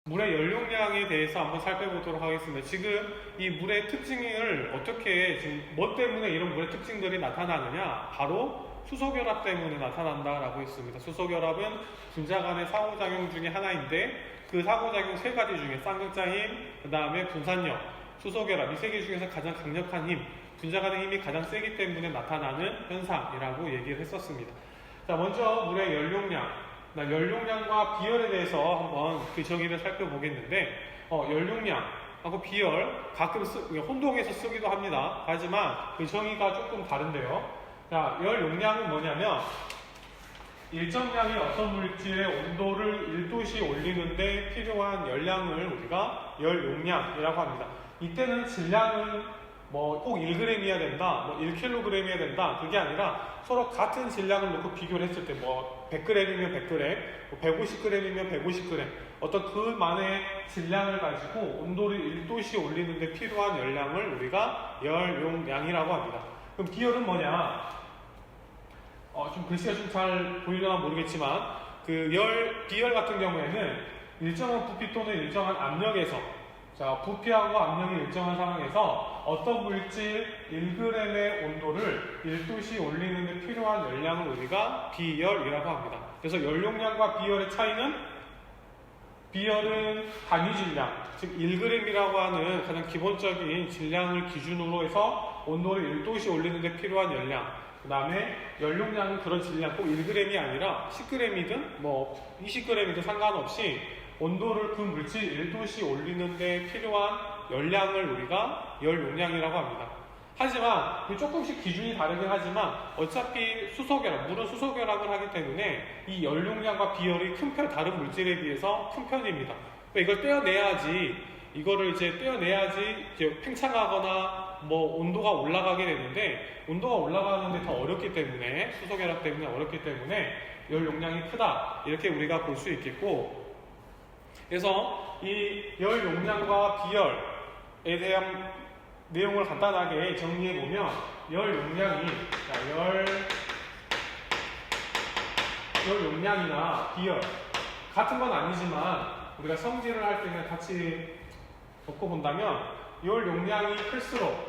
물의 연용량에 대해서 한번 살펴보도록 하겠습니다. 지금 이 물의 특징을 어떻게, 지금 뭐 때문에 이런 물의 특징들이 나타나느냐? 바로 수소결합 때문에 나타난다라고 했습니다. 수소결합은 분자 간의 상호작용 중에 하나인데 그 상호작용 세 가지 중에 쌍극자힘, 그 다음에 분산력, 수소결합 이 세 개 중에서 가장 강력한 힘, 분자 간의 힘이 가장 세기 때문에 나타나는 현상이라고 얘기를 했었습니다. 자, 먼저 물의 연용량. 연용량과 비열에 대해서 한번 그 정의를 살펴보겠는데 연용량하고 비열 가끔 혼동해서 쓰기도 합니다. 하지만 그 정의가 조금 다른데요. 자, 열 용량은 뭐냐면 일정량의 어떤 물질의 온도를 1도씩 올리는데 필요한 열량을 우리가 열 용량이라고 합니다. 이때는 질량은 꼭 1g이어야 된다, 1kg이어야 된다, 그게 아니라 서로 같은 질량을 놓고 비교를 했을 때 100g이면 100g, 150g이면 150g 어떤 그만의 질량을 가지고 온도를 1도씩 올리는데 필요한 열량을 우리가 열용량이라고 합니다. 그럼 비열은 뭐냐? 좀 글씨가 좀 잘 보이려나 모르겠지만 비열 같은 경우에는 일정한 부피 또는 일정한 압력에서, 자, 부피하고 압력이 일정한 상황에서 어떤 물질 1g의 온도를 1도씩 올리는 데 필요한 열량을 우리가 비열이라고 합니다. 그래서 열용량과 비열의 차이는, 비열은 단위 질량, 즉 1g이라고 하는 가장 기본적인 질량을 기준으로 해서 온도를 1도씩 올리는 데 필요한 열량, 그 다음에 연용량은 그런 질량, 꼭 1g이 아니라 10g이든 20g이든 상관없이 온도를 그 물질 1도씩 올리는데 필요한 열량을 우리가 열용량이라고 합니다. 하지만 조금씩 기준이 다르긴 하지만 어차피 물은 수소결합을 하기 때문에 이 열용량과 비열이 다른 물질에 비해서 큰 편입니다. 이걸 이거를 떼어내야지 팽창하거나 온도가 올라가게 되는데, 온도가 올라가는데 더 어렵기 때문에, 수소결합 때문에 어렵기 때문에 열용량이 크다, 이렇게 우리가 볼 수 있겠고, 그래서 이 열용량과 비열에 대한 내용을 간단하게 정리해보면, 열용량이나 비열 같은 건 아니지만 우리가 성질을 할 때는 같이 놓고 본다면, 열용량이 클수록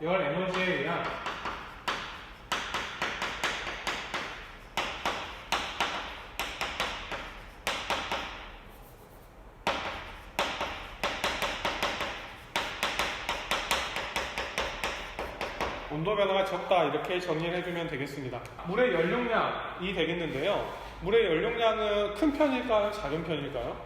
열에너지에 의한 온도 변화가 적다, 이렇게 정리를 해주면 되겠습니다. 물의 연용량이 되겠는데요. 물의 연용량은 큰 편일까요? 작은 편일까요?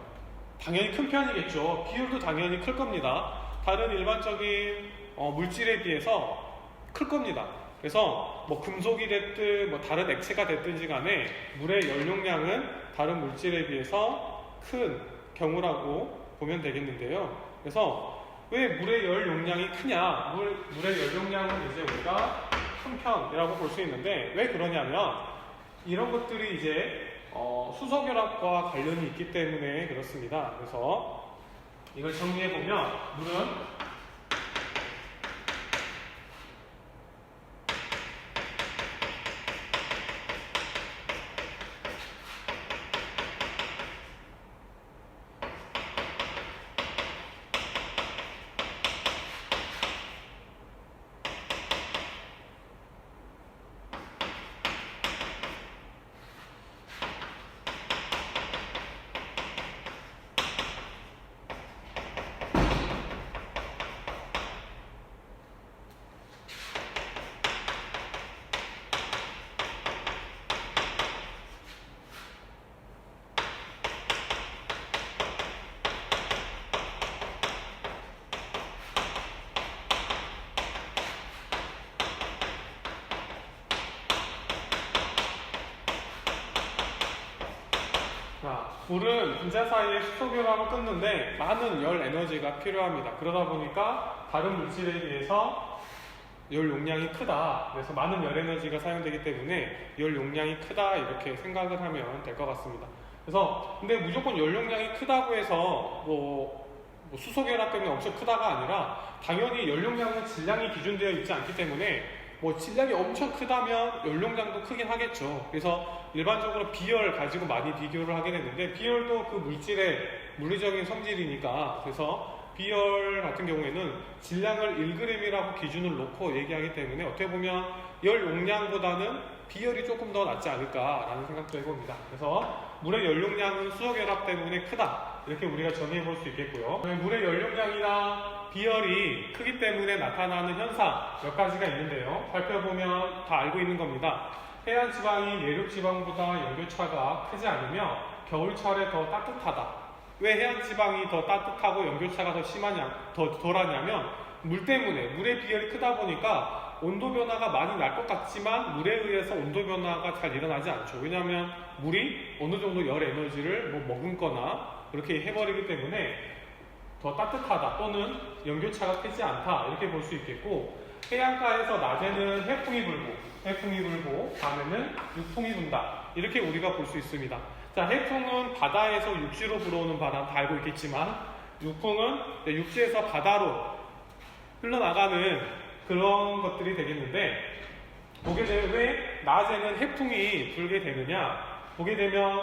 당연히 큰 편이겠죠. 비율도 당연히 클 겁니다. 다른 일반적인 물질에 비해서 클 겁니다. 그래서 금속이 됐든 다른 액체가 됐든지 간에 물의 연용량은 다른 물질에 비해서 큰 경우라고 보면 되겠는데요. 그래서 왜 물의 열 용량이 크냐? 물의 열 용량은 이제 우리가 큰 편이라고 볼 수 있는데, 왜 그러냐면 이런 것들이 이제 수소결합과 관련이 있기 때문에 그렇습니다. 그래서 이걸 정리해 보면, 물은 물은 분자 사이에 수소결합을 끊는데 많은 열 에너지가 필요합니다. 그러다 보니까 다른 물질에 비해서 열 용량이 크다, 그래서 많은 열 에너지가 사용되기 때문에 열 용량이 크다, 이렇게 생각을 하면 될 것 같습니다. 그래서 근데 무조건 열 용량이 크다고 해서 수소결합 때문에 엄청 크다가 아니라, 당연히 열 용량은 질량이 기준되어 있지 않기 때문에 뭐 질량이 엄청 크다면 연용량도 크긴 하겠죠. 그래서 일반적으로 비열 가지고 많이 비교를 하게 되는데, 비열도 그 물질의 물리적인 성질이니까, 그래서 비열 같은 경우에는 질량을 1g이라고 기준을 놓고 얘기하기 때문에 어떻게 보면 열 용량보다는 비열이 조금 더 낫지 않을까라는 생각도 해봅니다. 그래서 물의 연용량은 수소결합 때문에 크다, 이렇게 우리가 정의해 볼 수 있겠고요. 물의 연용량이나 비열이 크기 때문에 나타나는 현상 몇 가지가 있는데요. 살펴보면 다 알고 있는 겁니다. 해안 지방이 내륙 지방보다 연교차가 크지 않으며 겨울철에 더 따뜻하다. 왜 해안 지방이 더 따뜻하고 연교차가 더 심하냐, 더 덜하냐면 물 때문에, 물의 비열이 크다 보니까 온도 변화가 많이 날 것 같지만 물에 의해서 온도 변화가 잘 일어나지 않죠. 왜냐하면 물이 어느 정도 열 에너지를 뭐 머금거나 그렇게 해버리기 때문에 더 따뜻하다 또는 연교차가 크지 않다, 이렇게 볼 수 있겠고, 해안가에서 낮에는 해풍이 불고 밤에는 육풍이 분다, 이렇게 우리가 볼 수 있습니다. 자, 해풍은 바다에서 육지로 불어오는 바람, 다 알고 있겠지만, 육풍은 육지에서 바다로 흘러나가는 그런 것들이 되겠는데, 보게 되면 왜 낮에는 해풍이 불게 되느냐, 보게 되면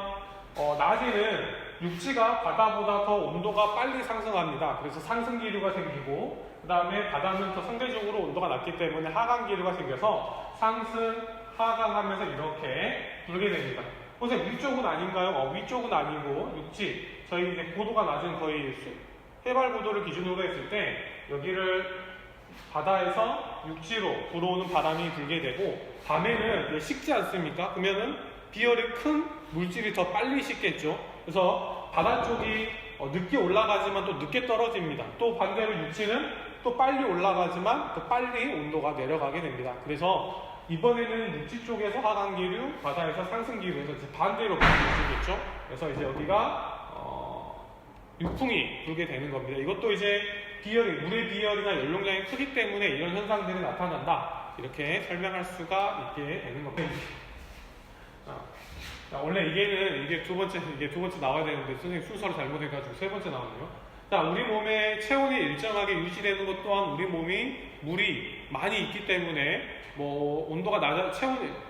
낮에는 육지가 바다보다 더 온도가 빨리 상승합니다. 그래서 상승기류가 생기고, 그 다음에 바다는 더 상대적으로 온도가 낮기 때문에 하강기류가 생겨서 상승, 하강하면서 이렇게 불게 됩니다. 선생님, 위쪽은 아닌가요? 위쪽은 아니고 육지, 저희 이제 고도가 낮은 거의 해발 고도를 기준으로 했을 때 여기를 바다에서 육지로 불어오는 바람이 불게 되고, 밤에는 식지 않습니까? 그러면은 비열이 큰 물질이 더 빨리 식겠죠. 그래서 바다 쪽이 늦게 올라가지만 또 늦게 떨어집니다. 또 반대로 육지는 또 빨리 올라가지만 또 빨리 온도가 내려가게 됩니다. 그래서 이번에는 육지 쪽에서 하강기류, 바다에서 상승기류에서 이제 반대로 바뀌겠죠. 그래서 이제 여기가 육풍이 불게 되는 겁니다. 이것도 이제 물의 비열이나 연용량이 크기 때문에 이런 현상들이 나타난다, 이렇게 설명할 수가 있게 되는 겁니다. 자, 원래 이게 두 번째 나와야 되는데 선생님 순서를 잘못해가지고 세 번째 나왔네요. 자, 우리 몸에 체온이 일정하게 유지되는 것 또한 우리 몸이 물이 많이 있기 때문에 뭐 온도가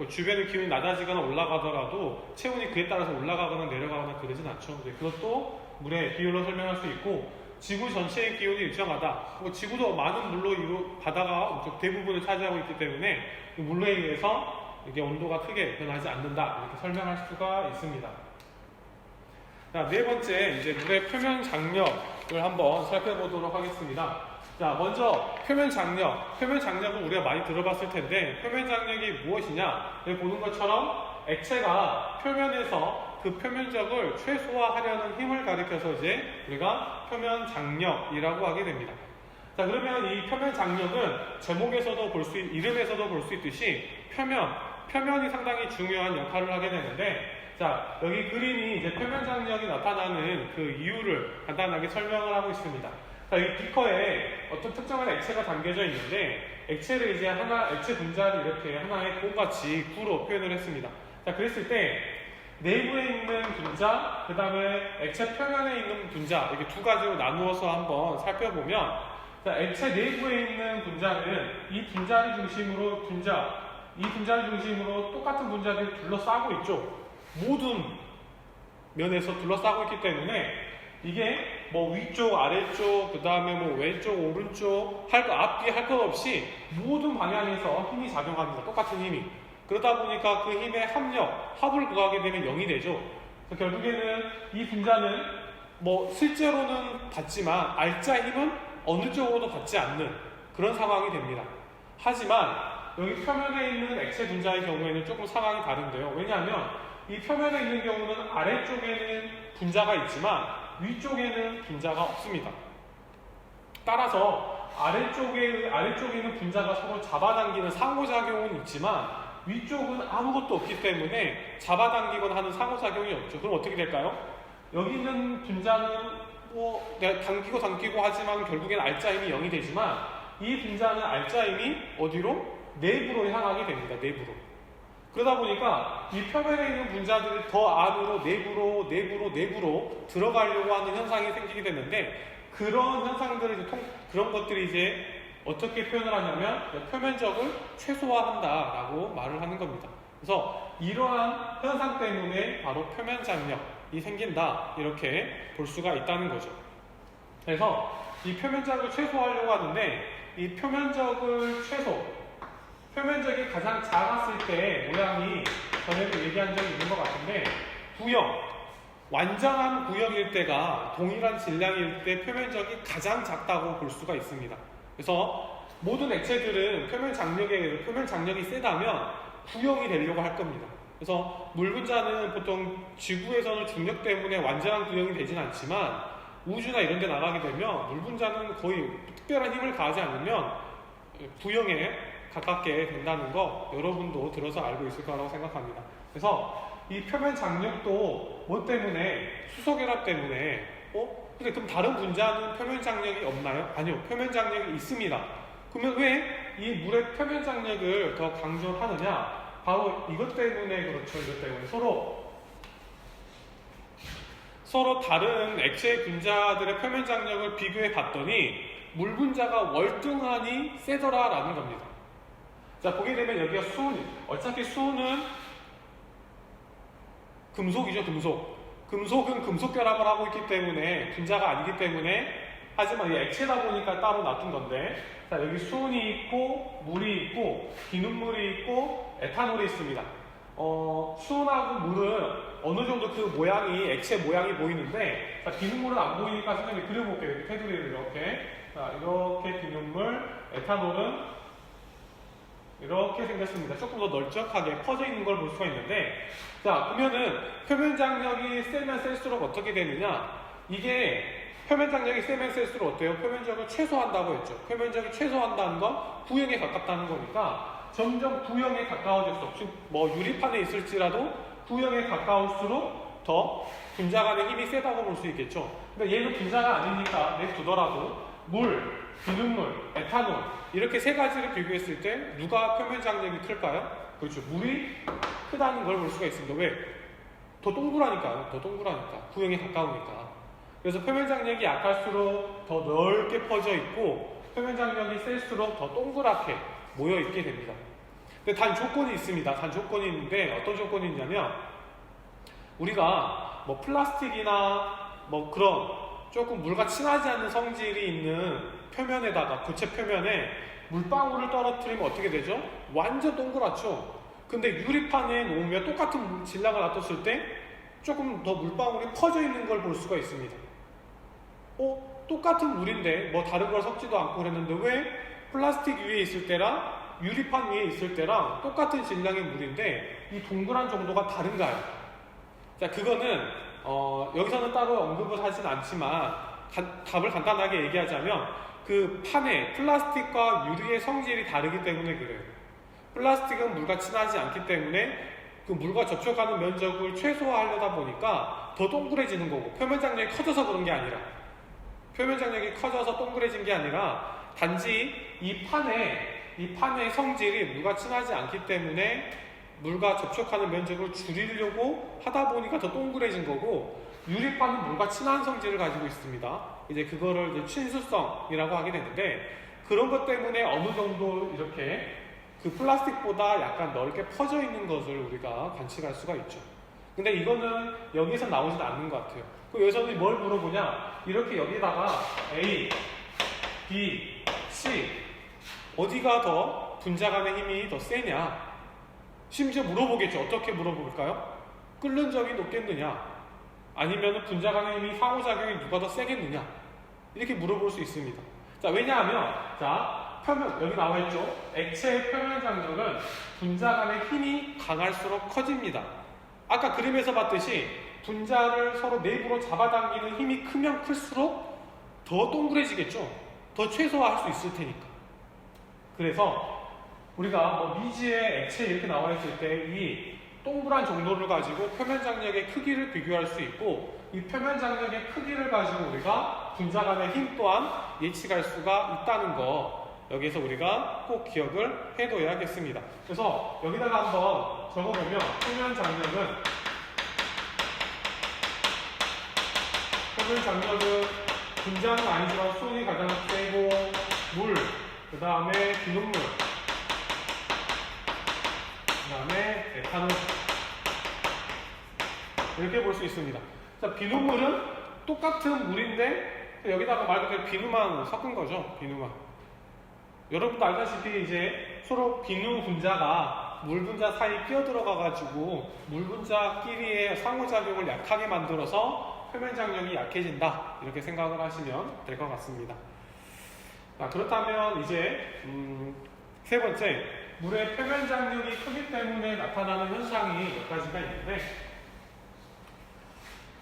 주변의 기온이 낮아지거나 올라가더라도 체온이 그에 따라서 올라가거나 내려가거나 그러진 않죠. 그것도 물의 비율로 설명할 수 있고, 지구 전체의 기온이 일정하다. 지구도 많은 물로 바다가 대부분을 차지하고 있기 때문에 물에 의해서 이게 온도가 크게 변하지 않는다, 이렇게 설명할 수가 있습니다. 자, 네 번째, 이제 물의 표면 장력을 한번 살펴보도록 하겠습니다. 자, 먼저 표면 장력은 우리가 많이 들어봤을 텐데, 표면 장력이 무엇이냐? 여기 보는 것처럼 액체가 표면에서 그 표면적을 최소화하려는 힘을 가리켜서 이제 우리가 표면 장력이라고 하게 됩니다. 자, 그러면 이 표면 장력은 이름에서도 볼 수 있듯이 표면이 상당히 중요한 역할을 하게 되는데, 자, 여기 그림이 이제 표면 장력이 나타나는 그 이유를 간단하게 설명을 하고 있습니다. 자, 이 비커에 어떤 특정한 액체가 담겨져 있는데, 액체를 이제 액체 분자를 이렇게 하나의 공같이 구로 표현을 했습니다. 자, 그랬을 때 내부에 있는 분자, 그 다음에 액체 표면에 있는 분자, 이렇게 두 가지로 나누어서 한번 살펴보면, 자, 액체 내부에 있는 분자는 이 분자를 중심으로 똑같은 분자들이 둘러싸고 있죠. 모든 면에서 둘러싸고 있기 때문에 이게 뭐 위쪽, 아래쪽, 그 다음에 뭐 왼쪽, 오른쪽 앞뒤 할 것 없이 모든 방향에서 힘이 작용합니다. 똑같은 힘이. 그러다 보니까 그 힘의 합을 구하게 되면 0이 되죠. 그래서 결국에는 이 분자는 뭐 실제로는 받지만 알짜 힘은 어느 쪽으로도 받지 않는 그런 상황이 됩니다. 하지만 여기 표면에 있는 액체 분자의 경우에는 조금 상황이 다른데요. 왜냐하면 이 표면에 있는 경우는 아래쪽에는 분자가 있지만 위쪽에는 분자가 없습니다. 따라서 아래쪽에 있는 분자가 서로 잡아당기는 상호작용은 있지만 위쪽은 아무것도 없기 때문에 잡아당기거나 하는 상호작용이 없죠. 그럼 어떻게 될까요? 여기 있는 분자는 내가 당기고 하지만 결국엔 알짜 힘이 0이 되지만, 이 분자는 알짜 힘이 어디로? 내부로 향하게 됩니다. 내부로. 그러다 보니까 이 표면에 있는 분자들이 더 안으로 내부로 들어가려고 하는 현상이 생기게 되는데, 그런 현상들을 그런 것들이 이제 어떻게 표현을 하냐면 표면적을 최소화한다라고 말을 하는 겁니다. 그래서 이러한 현상 때문에 바로 표면 장력이 생긴다 이렇게 볼 수가 있다는 거죠. 그래서 이 표면적을 최소화하려고 하는데 이 표면적이 가장 작았을 때 모양이 전에도 얘기한 적이 있는 것 같은데 완전한 구형일 때가 동일한 질량일 때 표면적이 가장 작다고 볼 수가 있습니다. 그래서 모든 액체들은 표면 장력이 세다면 구형이 되려고 할 겁니다. 그래서 물 분자는 보통 지구에서는 중력 때문에 완전한 구형이 되진 않지만 우주나 이런 데 나가게 되면 물 분자는 거의 특별한 힘을 가하지 않으면 구형에 가깝게 된다는 거 여러분도 들어서 알고 있을 거라고 생각합니다. 그래서 이 표면 장력도 뭐 때문에? 수소결합 때문에. 근데 그럼 다른 분자는 표면 장력이 없나요? 아니요, 표면 장력이 있습니다. 그러면 왜 이 물의 표면 장력을 더 강조하느냐? 바로 이것 때문에 그렇죠. 이것 때문에 서로 다른 액체 분자들의 표면 장력을 비교해 봤더니 물 분자가 월등하니 세더라라는 겁니다. 자, 보게 되면 여기가 어차피 수은 금속이죠, 금속은 금속 결합을 하고 있기 때문에 분자가 아니기 때문에 하지만 이 액체다 보니까 따로 놔둔 건데 자, 여기 수은이 있고 물이 있고 비눗물이 있고 에탄올이 있습니다. 수은하고 물은 어느 정도 그 모양이 액체 모양이 보이는데 자, 비눗물은 안 보이니까 선생님이 그려볼게요. 여기 테두리를 이렇게 자, 이렇게 비눗물, 에탄올은 이렇게 생겼습니다. 조금 더 널쩍하게 퍼져 있는 걸 볼 수가 있는데 자, 그러면은 표면 장력이 세면 셀수록 어떻게 되느냐? 이게 표면 장력이 세면 셀수록 어때요? 표면적을 최소화한다고 했죠. 표면적이 최소화한다는 건 구형에 가깝다는 거니까 점점 구형에 가까워질수록 즉 뭐 유리판에 있을지라도 구형에 가까울수록 더 분자 간의 힘이 세다고 볼 수 있겠죠. 근데 얘는 분자가 아니니까 내두더라도 물, 비눗물, 에탄올 이렇게 세 가지를 비교했을 때 누가 표면 장력이 클까요? 그렇죠. 물이 크다는 걸 볼 수가 있습니다. 왜? 더 동그라니까. 구형에 가까우니까. 그래서 표면 장력이 약할수록 더 넓게 퍼져 있고 표면 장력이 셀수록 더 동그랗게 모여 있게 됩니다. 근데 단 조건이 있습니다. 단 조건이 있는데 어떤 조건이 있냐면 우리가 뭐 플라스틱이나 뭐 그런 조금 물과 친하지 않는 성질이 있는 표면에다가 고체 표면에 물방울을 떨어뜨리면 어떻게 되죠? 완전 동그랗죠. 근데 유리판에 놓으면 똑같은 질량을 놔뒀을 때 조금 더 물방울이 퍼져 있는 걸 볼 수가 있습니다. 똑같은 물인데 뭐 다른 걸 섞지도 않고 그랬는데 왜 플라스틱 위에 있을 때랑 유리판 위에 있을 때랑 똑같은 질량의 물인데 이 동그란 정도가 다른가요? 자, 그거는 여기서는 따로 언급을 하진 않지만 답을 간단하게 얘기하자면 그 판에 플라스틱과 유리의 성질이 다르기 때문에 그래요. 플라스틱은 물과 친하지 않기 때문에 그 물과 접촉하는 면적을 최소화하려다 보니까 더 동그래지는 거고 표면 장력이 커져서 그런 게 아니라 표면 장력이 커져서 동그래진 게 아니라 단지 이 판의 성질이 물과 친하지 않기 때문에 물과 접촉하는 면적을 줄이려고 하다 보니까 더 동그래진 거고 유리판은 물과 친한 성질을 가지고 있습니다. 이제 그거를 이제 친수성이라고 하게 되는데 그런 것 때문에 어느 정도 이렇게 그 플라스틱보다 약간 넓게 퍼져 있는 것을 우리가 관측할 수가 있죠. 근데 이거는 여기서 나오진 않는 것 같아요. 그 여기서는 뭘 물어보냐? 이렇게 여기다가 A, B, C 어디가 더 분자 간의 힘이 더 세냐? 심지어 물어보겠죠. 어떻게 물어볼까요? 끓는 점이 높겠느냐? 아니면 분자 간의 힘이 상호작용이 누가 더 세겠느냐? 이렇게 물어볼 수 있습니다. 자, 왜냐하면 표면 여기 나와 있죠. 액체의 표면 장력은 분자 간의 힘이 강할수록 커집니다. 아까 그림에서 봤듯이 분자를 서로 내부로 잡아당기는 힘이 크면 클수록 더 동그래지겠죠. 더 최소화할 수 있을 테니까. 그래서 우리가 뭐 미지의 액체 이렇게 나와 있을 때 이 동그란 정도를 가지고 표면 장력의 크기를 비교할 수 있고 이 표면 장력의 크기를 가지고 우리가 분자 간의 힘 또한 예측할 수가 있다는 거 여기서 우리가 꼭 기억을 해둬야겠습니다. 그래서 여기다가 한번 적어보면 표면 장력은 분자는 아니지만 수온이 가장 세고 물, 그 다음에 비눗물, 그 다음에 에탄올, 이렇게 볼 수 있습니다. 자, 비눗물은 똑같은 물인데 여기다가 말 그대로 비누만 섞은 거죠. 비누만. 여러분도 알다시피 이제 서로 비누 분자가 물 분자 사이에 끼어 들어가 가지고 물 분자끼리의 상호작용을 약하게 만들어서 표면 장력이 약해진다, 이렇게 생각을 하시면 될 것 같습니다. 자, 그렇다면 이제 세 번째, 물의 표면 장력이 크기 때문에 나타나는 현상이 몇 가지가 있는데,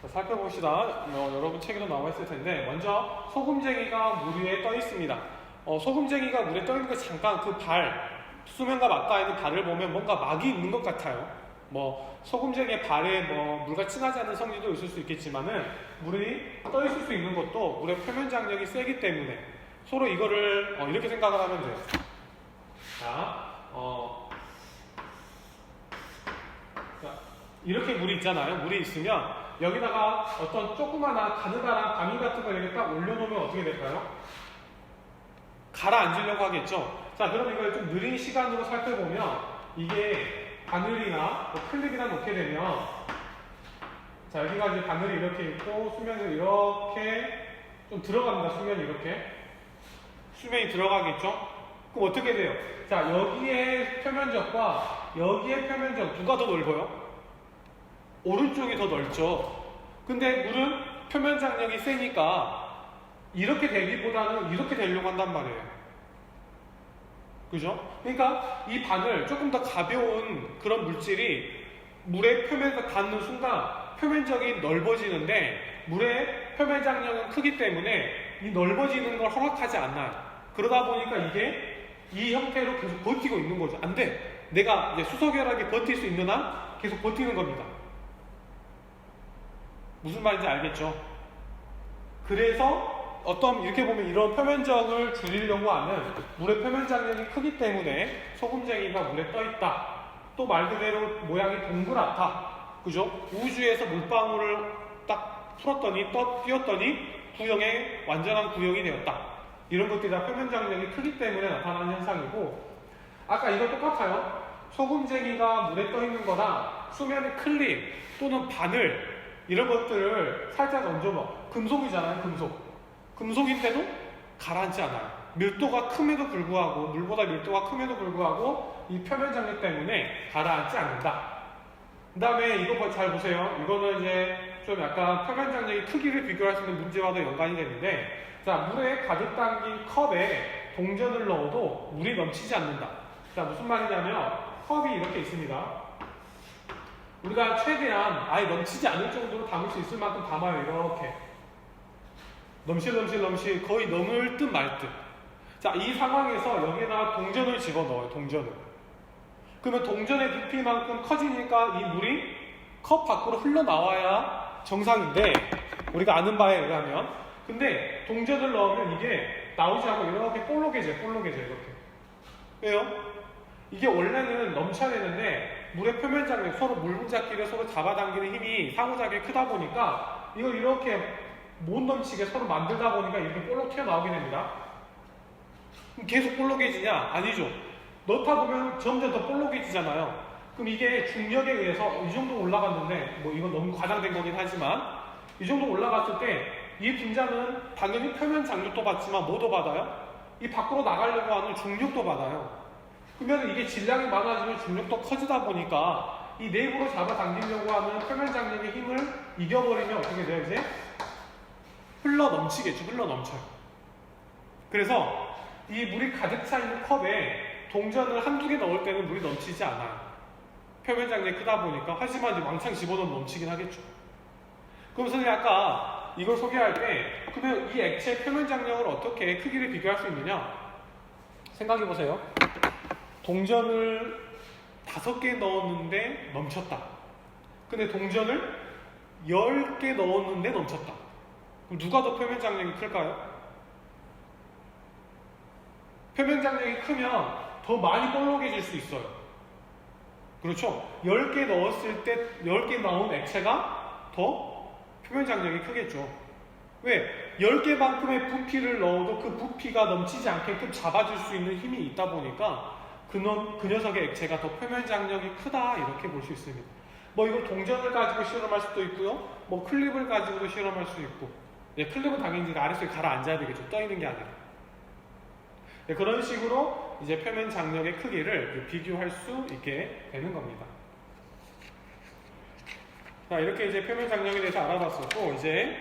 자, 살펴봅시다. 여러분 책에도 나와 있을 텐데, 먼저 소금쟁이가 물 위에 떠 있습니다. 소금쟁이가 물에 떠 있는 거 잠깐 그 수면과 맞닿아 있는 발을 보면 뭔가 막이 있는 것 같아요. 소금쟁이의 발에 물과 친하지 않은 성질도 있을 수 있겠지만은 물이 떠 있을 수 있는 것도 물의 표면 장력이 세기 때문에 서로 이거를 이렇게 생각을 하면 돼요. 자, 이렇게 물이 있잖아요. 물이 있으면 여기다가 어떤 조그마한 가느다란 바위 같은 걸 이렇게 딱 올려놓으면 어떻게 될까요? 가라앉으려고 하겠죠. 자, 그럼 이걸 좀 느린 시간으로 살펴보면 이게 바늘이나 클립이나 놓게 되면, 자, 여기가 이제 바늘이 이렇게 있고 수면이 이렇게 좀 들어갑니다. 수면이 이렇게. 수면이 들어가겠죠? 그럼 어떻게 돼요? 자, 여기의 표면적과 여기의 표면적 누가 더 넓어요? 오른쪽이 더 넓죠. 근데 물은 표면 장력이 세니까 이렇게 되기보다는 이렇게 되려고 한단 말이에요. 그죠? 그러니까 이 바늘, 조금 더 가벼운 그런 물질이 물의 표면에 닿는 순간 표면적이 넓어지는데 물의 표면 장력은 크기 때문에 이 넓어지는 걸 허락하지 않나요? 그러다 보니까 이게 이 형태로 계속 버티고 있는 거죠. 안 돼. 내가 이제 수소결합이 버틸 수 있는 한 계속 버티는 겁니다. 무슨 말인지 알겠죠? 그래서 이렇게 보면 이런 표면적을 줄이려고 하는 물의 표면 장력이 크기 때문에 소금쟁이가 물에 떠 있다. 또 말 그대로 모양이 동그랗다. 그죠? 우주에서 물방울을 딱 풀었더니 띄었더니 구형의 완전한 구형이 되었다. 이런 것들이 다 표면 장력이 크기 때문에 나타나는 현상이고, 아까 이거 똑같아요. 소금쟁이가 물에 떠 있는 거랑 수면의 클립 또는 바늘 이런 것들을 살짝 얹어봐. 금속이잖아요. 금속인데도 가라앉지 않아요. 밀도가 큼에도 불구하고, 물보다 밀도가 큼에도 불구하고 이 표면 장력 때문에 가라앉지 않는다. 그 다음에 이거 잘 보세요. 이거는 이제 좀 약간 표면 장력의 크기를 비교할 수 있는 문제와도 연관이 되는데, 자, 물에 가득 담긴 컵에 동전을 넣어도 물이 넘치지 않는다. 자, 무슨 말이냐면 컵이 이렇게 있습니다. 우리가 최대한 아예 넘치지 않을 정도로 담을 수 있을 만큼 담아요. 이렇게 넘실 거의 넘을 듯 말 듯. 자, 이 상황에서 여기에다가 동전을 집어넣어요. 동전을. 그러면 동전의 부피만큼 커지니까 이 물이 컵 밖으로 흘러나와야 정상인데, 우리가 아는 바에 의하면. 근데 동전을 넣으면 이게 나오지 않고 이렇게 볼록해져요. 이렇게. 왜요? 이게 원래는 넘쳐야 되는데 물의 표면 장력, 서로 물 분자끼리 서로 잡아당기는 힘이 상호작용이 크다 보니까 이걸 이렇게 못 넘치게 서로 만들다 보니까 이렇게 볼록 튀어나오게 됩니다. 그럼 계속 볼록해지냐? 아니죠. 넣다 보면 점점 더 볼록해지잖아요. 그럼 이게 중력에 의해서 이 정도 올라갔는데, 이건 너무 과장된 거긴 하지만 이 정도 올라갔을 때 이 분자는 당연히 표면 장력도 받지만 뭐도 받아요? 이 밖으로 나가려고 하는 중력도 받아요. 그러면 이게 질량이 많아지면 중력도 커지다 보니까 이 내부로 잡아당기려고 하는 표면 장력의 힘을 이겨버리면 어떻게 돼요? 이제 흘러 넘치겠죠. 그래서 이 물이 가득 차 있는 컵에 동전을 한두 개 넣을 때는 물이 넘치지 않아요. 표면 장력이 크다 보니까. 하지만 이제 왕창 집어넣으면 넘치긴 하겠죠. 그럼 선생님이 아까 이걸 소개할 때, 그러면 이 액체의 표면 장력을 어떻게 크기를 비교할 수 있느냐? 생각해 보세요. 동전을 5개 넣었는데 넘쳤다. 근데 동전을 10개 넣었는데 넘쳤다. 그럼 누가 더 표면 장력이 클까요? 표면 장력이 크면 더 많이 볼록해질 수 있어요. 그렇죠? 10개 넣었을 때 10개 나온 액체가 더 표면 장력이 크겠죠. 왜? 10개만큼의 부피를 넣어도 그 부피가 넘치지 않게끔 잡아줄 수 있는 힘이 있다 보니까 그 녀석의 액체가 더 표면 장력이 크다 이렇게 볼 수 있습니다. 뭐 이걸 동전을 가지고 실험할 수도 있고요. 뭐 클립을 가지고도 실험할 수 있고. 네, 클립은 당연히 아래쪽에 가라앉아야 되겠죠. 떠 있는 게 아니라. 네, 그런 식으로 이제 표면 장력의 크기를 비교할 수 있게 되는 겁니다. 자, 이렇게 이제 표면 장력에 대해서 알아봤었고, 이제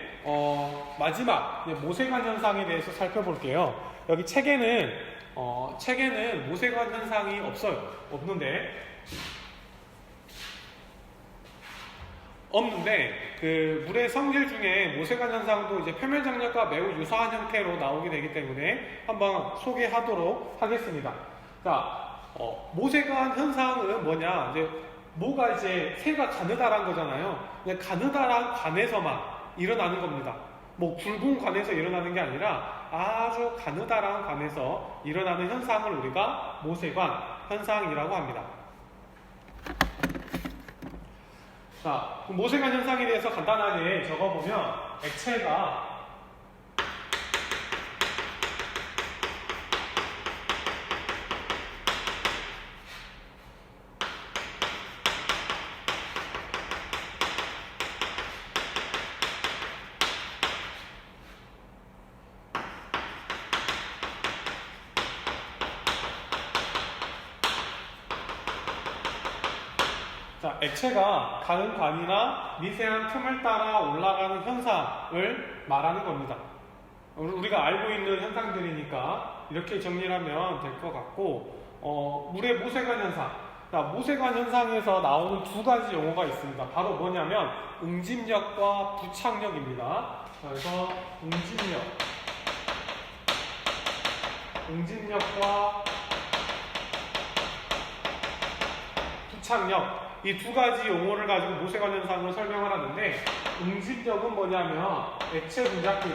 마지막 모세관 현상에 대해서 살펴볼게요. 여기 책에는 모세관 현상이 없는데 그 물의 성질 중에 모세관 현상도 이제 표면 장력과 매우 유사한 형태로 나오게 되기 때문에 한번 소개하도록 하겠습니다. 자, 모세관 현상은 뭐냐? 이제 뭐가 이제 새가 가느다란 거잖아요. 그냥 가느다란 관에서만 일어나는 겁니다. 뭐 굵은 관에서 일어나는 게 아니라 아주 가느다란 관에서 일어나는 현상을 우리가 모세관 현상이라고 합니다. 자, 모세관 현상에 대해서 간단하게 적어보면 액체가 가는 관이나 미세한 틈을 따라 올라가는 현상을 말하는 겁니다. 우리가 알고 있는 현상들이니까 이렇게 정리하면 될 것 같고, 물의 모세관 현상. 자, 모세관 현상에서 나오는 두 가지 용어가 있습니다. 바로 뭐냐면 응집력과 부착력입니다. 그래서 응집력과 부착력, 이 두 가지 용어를 가지고 모세관 현상을 설명을 하는데, 응집력은 뭐냐면 액체 분자끼리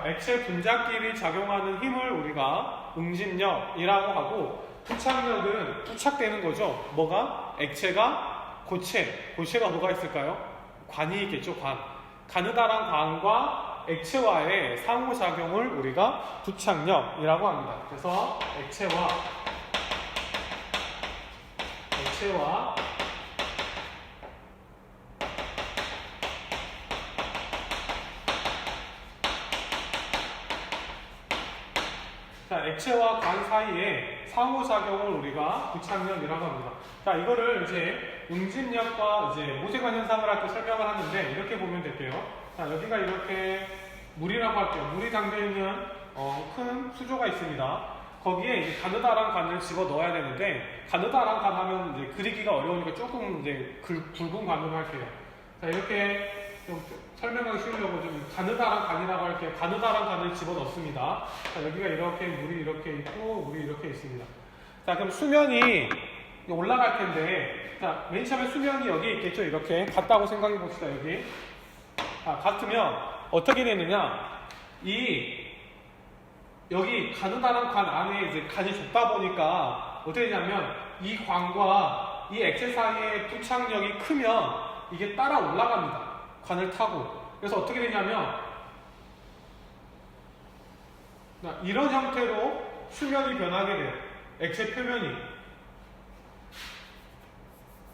액체 분자끼리 작용하는 힘을 우리가 응집력이라고 하고, 부착력은 부착되는 거죠. 뭐가? 액체가 고체가 뭐가 있을까요? 관이 있겠죠. 가느다란 관과 액체와의 상호작용을 우리가 부착력이라고 합니다. 그래서 액체와 액체와 관 사이의 상호작용을 우리가 부착력이라고 합니다. 자, 이거를 이제 응집력과 이제 모세관 현상을 할 때 설명을 하는데, 이렇게 보면 될게요. 자, 여기가 이렇게 물이라고 할게요. 물이 담겨있는 큰 수조가 있습니다. 거기에 이제 가느다란 관을 집어 넣어야 되는데, 가느다란 관 하면 이제 그리기가 어려우니까 조금 이제 굵은 관으로 할게요. 자, 이렇게 좀 설명하기 쉬우려고 좀 가느다란 관이라고 할게요. 가느다란 관을 집어 넣습니다. 자, 여기가 이렇게 물이 이렇게 있고 물이 이렇게 있습니다. 자, 그럼 수면이 올라갈 텐데, 자, 맨 처음에 수면이 여기 있겠죠. 이렇게 같다고 생각해 봅시다. 같으면 어떻게 되느냐? 여기 가느다란 관 안에 이제 간이 좁다 보니까 어떻게 되냐면 이 관과 이 액체 사이의 부착력이 크면 이게 따라 올라갑니다. 관을 타고. 그래서 어떻게 되냐면 이런 형태로 수면이 변하게 돼요. 액체 표면이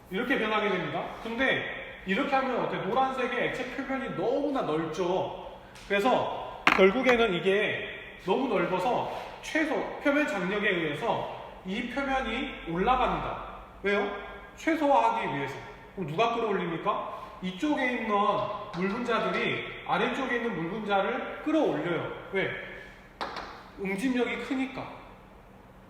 이렇게 변하게 됩니다. 근데 이렇게 하면 어때요? 노란색의 액체 표면이 너무나 넓죠. 그래서 결국에는 이게 너무 넓어서 최소 표면 장력에 의해서 이 표면이 올라갑니다. 왜요? 최소화하기 위해서. 그럼 누가 끌어올립니까? 이쪽에 있는 물 분자들이 아래쪽에 있는 물 분자를 끌어올려요. 왜? 응집력이 크니까.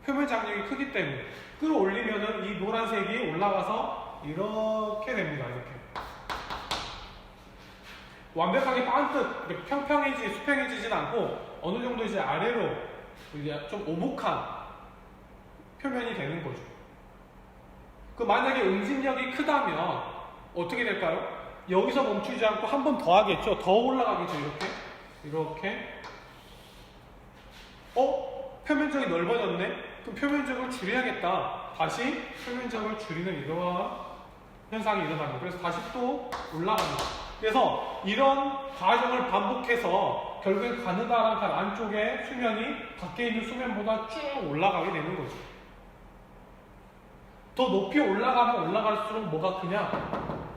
표면 장력이 크기 때문에. 끌어올리면은 이 노란색이 올라가서 이렇게 됩니다. 이렇게. 완벽하게 반듯 수평해지진 않고 어느 정도 이제 아래로 이제 좀 오목한 표면이 되는 거죠. 만약에 응집력이 크다면 어떻게 될까요? 여기서 멈추지 않고 한 번 더 하겠죠. 더 올라가겠죠. 이렇게 표면적이 넓어졌네. 그럼 표면적을 줄여야겠다. 다시 표면적을 줄이는 이러한 현상이 일어납니다. 그래서 다시 또 올라갑니다. 그래서 이런 과정을 반복해서 결국엔 가느다란 간 안쪽에 수면이 밖에 있는 수면보다 쭉 올라가게 되는 거죠. 더 높이 올라가면 올라갈수록 뭐가 크냐?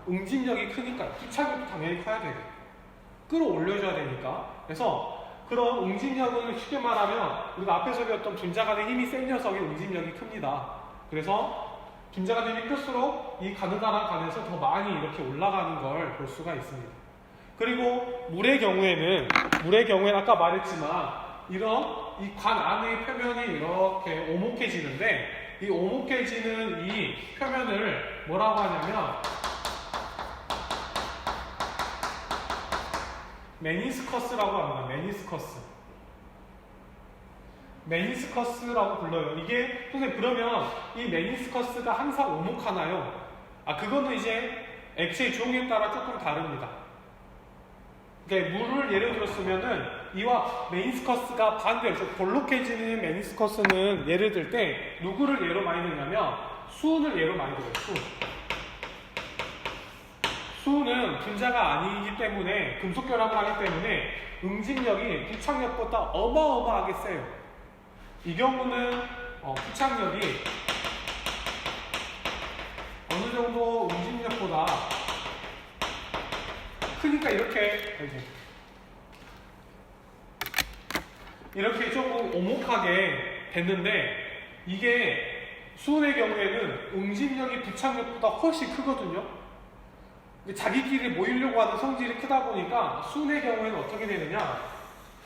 응집력이 크니까 부착력도 당연히 커야 되고 끌어올려줘야 되니까. 그래서 그런 응집력은 쉽게 말하면 우리가 앞에서 배웠던 분자간의 힘이 센 녀석의 응집력이 큽니다. 그래서 분자간의 힘이 클수록 이 가느다란 간에서 더 많이 이렇게 올라가는 걸 볼 수가 있습니다. 그리고 물의 경우에는 아까 말했지만 이런 이 관 안의 표면이 이렇게 오목해지는데 이 오목해지는 이 표면을 뭐라고 하냐면 메니스커스라고 합니다. 메니스커스라고 불러요. 이게 선생님 그러면 이 메니스커스가 항상 오목하나요? 그거는 이제 액체의 종류에 따라 조금 다릅니다. 그러니까 물을 예를 들었으면은 이와 메니스커스가 반대로 볼록해지는 메니스커스는 예를 들 때 누구를 예로 많이 들냐면 수은을 예로 많이 들어요. 수은은 분자가 아니기 때문에 금속 결합을 하기 때문에 응집력이 부착력보다 어마어마하게 세요. 이 경우는 부착력이 어느 정도 응집력보다 크니까 이렇게 조금 오목하게 됐는데 이게 수은의 경우에는 응집력이 부착력보다 훨씬 크거든요. 자기끼리 모이려고 하는 성질이 크다 보니까 수은의 경우에는 어떻게 되느냐,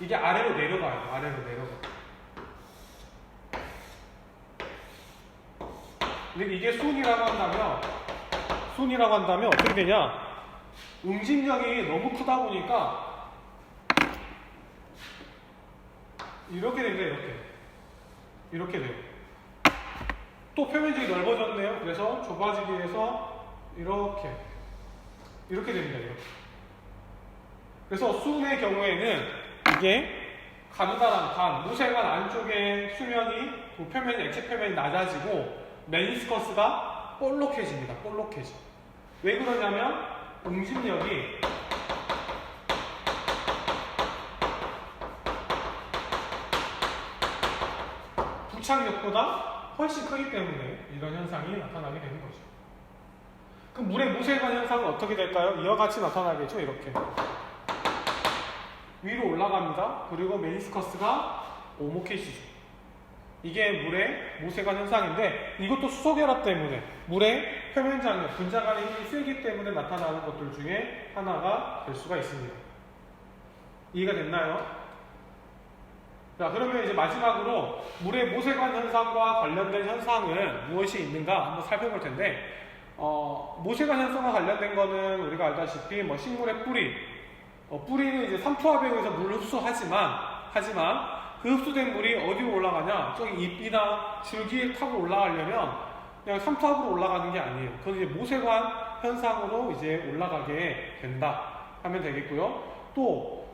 이게 아래로 내려가요. 아래로 내려가. 근데 이게 수은이라고 한다면 어떻게 되냐, 응집력이 너무 크다 보니까 이렇게 됩니다. 이렇게 돼요. 또 표면적이 넓어졌네요. 그래서 좁아지기 위해서 이렇게 됩니다. 이렇게. 그래서 수은의 경우에는 이게 가느다란 간, 무쇠관 안쪽에 수면이, 표면이, 액체 표면이 낮아지고 메니스커스가 볼록해집니다. 왜 그러냐면 응집력이 부착력보다 훨씬 크기 때문에 이런 현상이 나타나게 되는 거죠. 그럼 물의 무쇠관 현상은 어떻게 될까요? 이와 같이 나타나겠죠. 이렇게 위로 올라갑니다. 그리고 메니스커스가 오목해지죠. 이게 물의 무쇠관 현상인데 이것도 수소결합 때문에 물의 표면장력, 분자간의 힘이 세기 때문에 나타나는 것들 중에 하나가 될 수가 있습니다. 이해가 됐나요? 자, 그러면 이제 마지막으로 물의 모세관 현상과 관련된 현상은 무엇이 있는가 한번 살펴볼 텐데, 모세관 현상과 관련된 거는 우리가 알다시피 식물의 뿌리는 이제 삼투압에 의해서 물을 흡수하지만 그 흡수된 물이 어디로 올라가냐, 저기 잎이나 줄기에 타고 올라가려면 그냥 삼투압으로 올라가는 게 아니에요. 그건 이제 모세관 현상으로 이제 올라가게 된다 하면 되겠고요. 또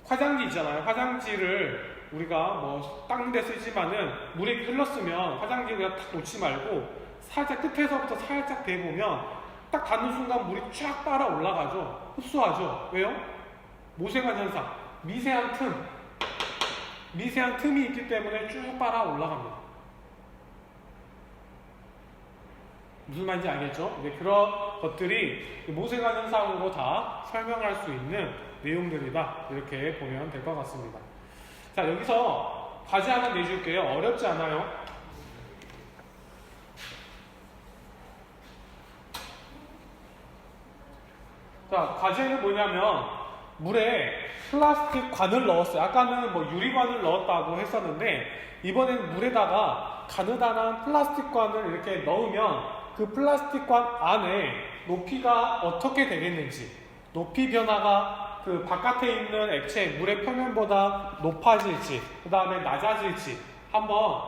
화장지 있잖아요. 화장지를 우리가 닦는 데 쓰지만은 물에 흘렀으면 화장지를 딱 놓지 말고 살짝 끝에서부터 살짝 대보면 딱 닿는 순간 물이 쫙 빨아 올라가죠. 흡수하죠. 왜요? 모세관 현상, 미세한 틈이 있기 때문에 쭉 빨아 올라갑니다. 무슨 말인지 알겠죠? 그런 것들이 모세관 현상으로 다 설명할 수 있는 내용들이다, 이렇게 보면 될 것 같습니다. 자, 여기서 과제 하나 내줄게요. 어렵지 않아요? 자, 과제는 뭐냐면 물에 플라스틱 관을 넣었어요. 아까는 유리관을 넣었다고 했었는데 이번에는 물에다가 가느다란 플라스틱 관을 이렇게 넣으면 그 플라스틱 관 안에 높이가 어떻게 되겠는지, 높이 변화가 그 바깥에 있는 액체, 물의 표면보다 높아질지, 그 다음에 낮아질지 한번